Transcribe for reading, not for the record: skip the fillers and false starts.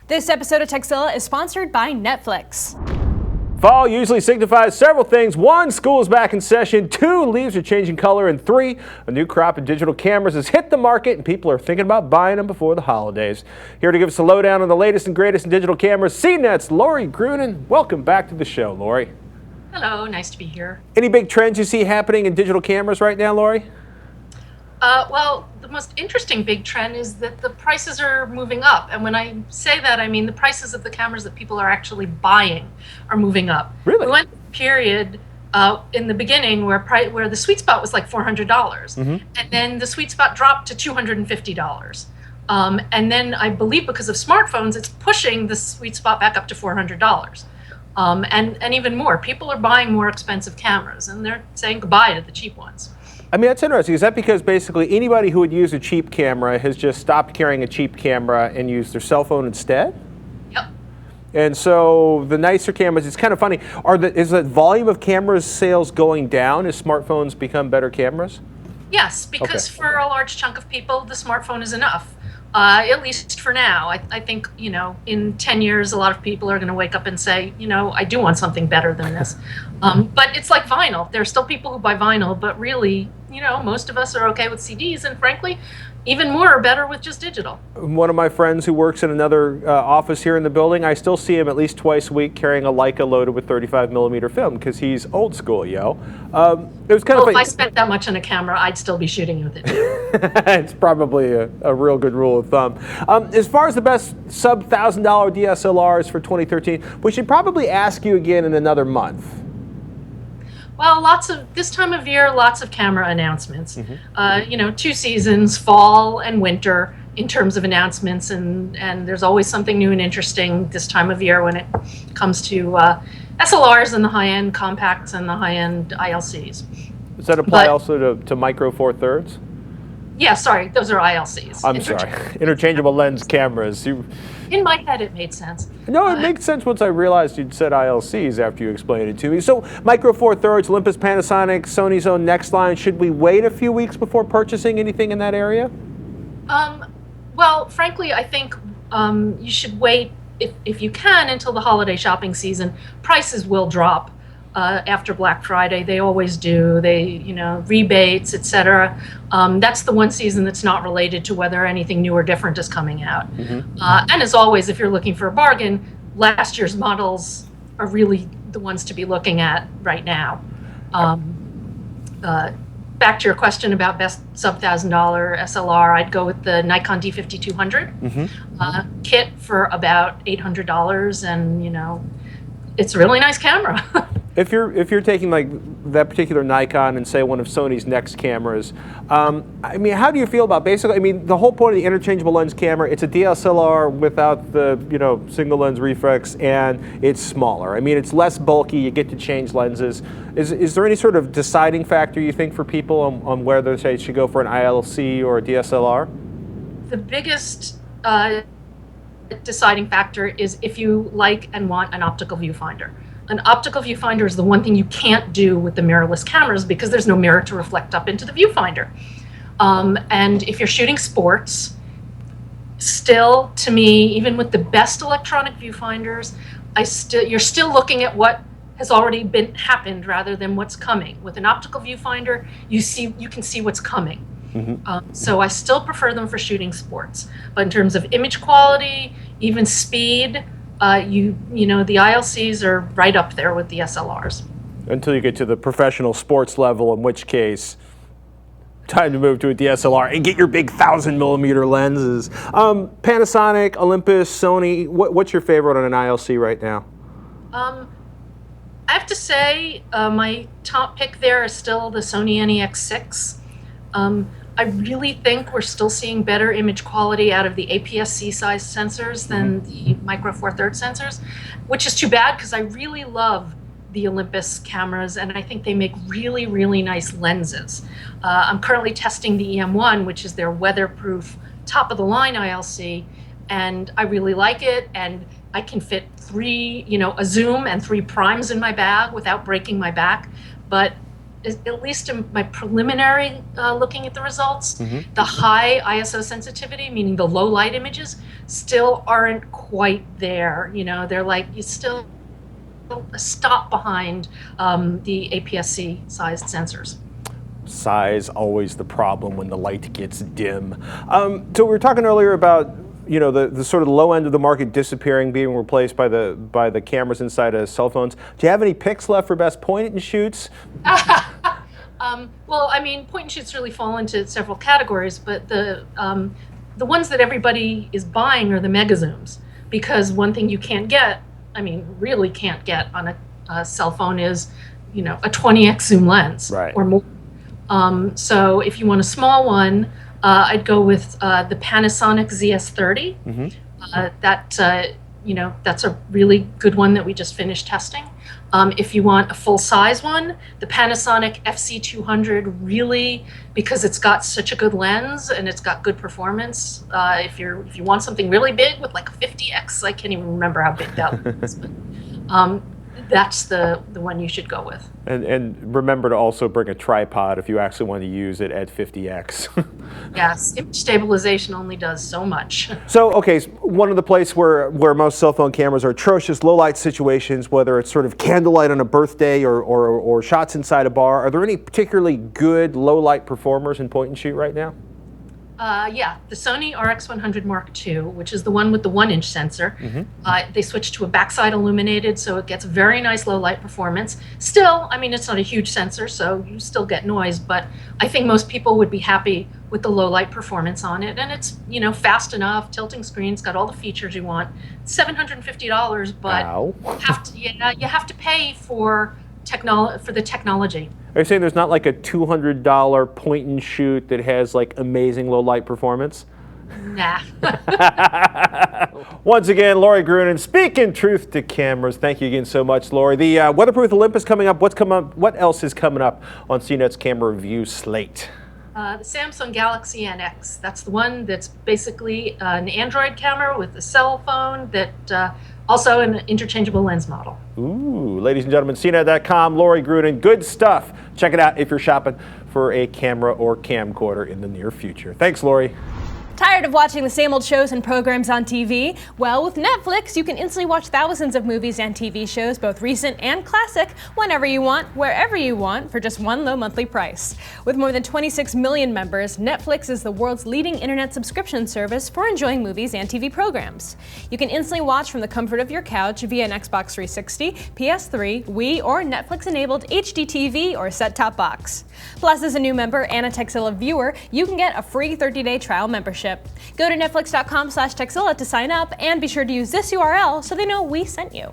This episode of Texzilla is sponsored by Netflix. Fall usually signifies several things. 1, school is back in session. 2, leaves are changing color. And 3, a new crop of digital cameras has hit the market and people are thinking about buying them before the holidays. Here to give us a lowdown on the latest and greatest in digital cameras, CNET's Lori Grunin. Welcome back to the show, Lori. Hello, nice to be here. Any big trends you see happening in digital cameras right now, Lori? Well, the most interesting big trend is that the prices are moving up. And when I say that, I mean the prices of the cameras that people are actually buying are moving up. Really? We went through a period in the beginning where the sweet spot was like $400. And then the sweet spot dropped to $250. And then I believe because of smartphones, it's pushing the sweet spot back up to $400. And even more. People are buying more expensive cameras and they're saying goodbye to the cheap ones. I mean, that's interesting. Is that because basically anybody who would use a cheap camera has just stopped carrying a cheap camera and used their cell phone instead? Yep. And so the nicer cameras, it's kind of funny, is the volume of cameras sales going down as smartphones become better cameras? Yes, because for a large chunk of people, the smartphone is enough. At least for now. I think, in 10 years, a lot of people are going to wake up and say, I do want something better than this. But it's like vinyl. There are still people who buy vinyl, but really, most of us are okay with CDs, and frankly, even more are better with just digital. One of my friends who works in another office here in the building, I still see him at least twice a week carrying a Leica loaded with 35mm film because he's old school, yo. It was kind of if I spent that much on a camera, I'd still be shooting with it too. It's probably a real good rule of thumb. As far as the best sub-$1,000 DSLRs for 2013, we should probably ask you again in another month. Well, this time of year, lots of camera announcements. 2 seasons, fall and winter, in terms of announcements, and there's always something new and interesting this time of year when it comes to SLRs and the high-end compacts and the high-end ILCs. Does that apply also to micro four thirds? Yeah, sorry, those are ILCs. I'm sorry, interchangeable lens cameras. In my head, it made sense. No, it makes sense once I realized you'd said ILCs after you explained it to me. So, micro four thirds, Olympus, Panasonic, Sony's own next line. Should we wait a few weeks before purchasing anything in that area? Well, frankly, I think you should wait if you can until the holiday shopping season. Prices will drop after Black Friday. They always do. They, rebates, etc. That's the one season that's not related to whether anything new or different is coming out. And as always, if you're looking for a bargain, last year's models are really the ones to be looking at right now. Back to your question about best sub-$1,000 SLR, I'd go with the Nikon D5200 kit for about $800, and it's a really nice camera. If you're taking like that particular Nikon and say one of Sony's next cameras, I mean, how do you feel about basically? I mean, the whole point of the interchangeable lens camera, it's a DSLR without the single lens reflex, and it's smaller. I mean, it's less bulky. You get to change lenses. Is there any sort of deciding factor you think for people on whether they should go for an ILC or a DSLR? The biggest deciding factor is if you like and want an optical viewfinder. An optical viewfinder is the one thing you can't do with the mirrorless cameras because there's no mirror to reflect up into the viewfinder. And if you're shooting sports, still, to me, even with the best electronic viewfinders, you're still looking at what has already happened rather than what's coming. With an optical viewfinder, you can see what's coming. So I still prefer them for shooting sports. But in terms of image quality, even speed, the ILCs are right up there with the SLRs. Until you get to the professional sports level, in which case, time to move to a DSLR and get your big 1,000mm lenses. Panasonic, Olympus, Sony, what's your favorite on an ILC right now? I have to say, my top pick there is still the Sony NEX6. I really think we're still seeing better image quality out of the APS-C size sensors than the micro four thirds sensors, which is too bad because I really love the Olympus cameras and I think they make really, really nice lenses. I'm currently testing the EM1, which is their weatherproof top of the line ILC, and I really like it, and I can fit a zoom and 3 primes in my bag without breaking my back. But at least in my preliminary looking at the results, the high ISO sensitivity, meaning the low light images, still aren't quite there. You know, they're like, you still a stop behind the APS-C sized sensors. Size always the problem when the light gets dim. So we were talking earlier about, you know, the sort of low end of the market disappearing, being replaced by the cameras inside of cell phones. Do you have any picks left for best point and shoots? Well, I mean, point and shoots really fall into several categories, but the ones that everybody is buying are the mega zooms, because one thing you can't get, I mean, really can't get on a cell phone is, you know, a 20x zoom lens or more. So if you want a small one, I'd go with the Panasonic ZS30. You know, that's a really good one that we just finished testing. If you want a full size one, the Panasonic FC200 really, because it's got such a good lens and it's got good performance. If you want something really big with like a 50x, I can't even remember how big that was, but that's the one you should go with. And remember to also bring a tripod if you actually want to use it at 50x. Yes, image stabilization only does so much. So, okay, one of the places where most cell phone cameras are atrocious, low light situations, whether it's sort of candlelight on a birthday or shots inside a bar, are there any particularly good low light performers in point and shoot right now? Yeah, the Sony RX100 Mark II, which is the one with the 1-inch sensor, they switched to a backside illuminated, so it gets very nice low light performance. Still, I mean, it's not a huge sensor, so you still get noise, but I think most people would be happy with the low light performance on it, and it's, you know, fast enough, tilting screens, got all the features you want. It's $750, but you have to pay for the technology. Are you saying there's not like a $200 point and shoot that has like amazing low light performance? Nah. Once again, Lori Grunin, speaking truth to cameras. Thank you again so much, Lori. The Weatherproof Olympus coming up. What else is coming up on CNET's camera review slate? The Samsung Galaxy NX. That's the one that's basically an Android camera with a cell phone that also an interchangeable lens model. Ooh, ladies and gentlemen, CNET.com, Lori Grunin, good stuff. Check it out if you're shopping for a camera or camcorder in the near future. Thanks, Lori. Tired of watching the same old shows and programs on TV? Well, with Netflix, you can instantly watch thousands of movies and TV shows, both recent and classic, whenever you want, wherever you want, for just one low monthly price. With more than 26 million members, Netflix is the world's leading internet subscription service for enjoying movies and TV programs. You can instantly watch from the comfort of your couch via an Xbox 360, PS3, Wii, or Netflix-enabled HD TV or set-top box. Plus, as a new member and a Texilla viewer, you can get a free 30-day trial membership. Go to netflix.com/Texilla to sign up, and be sure to use this URL so they know we sent you.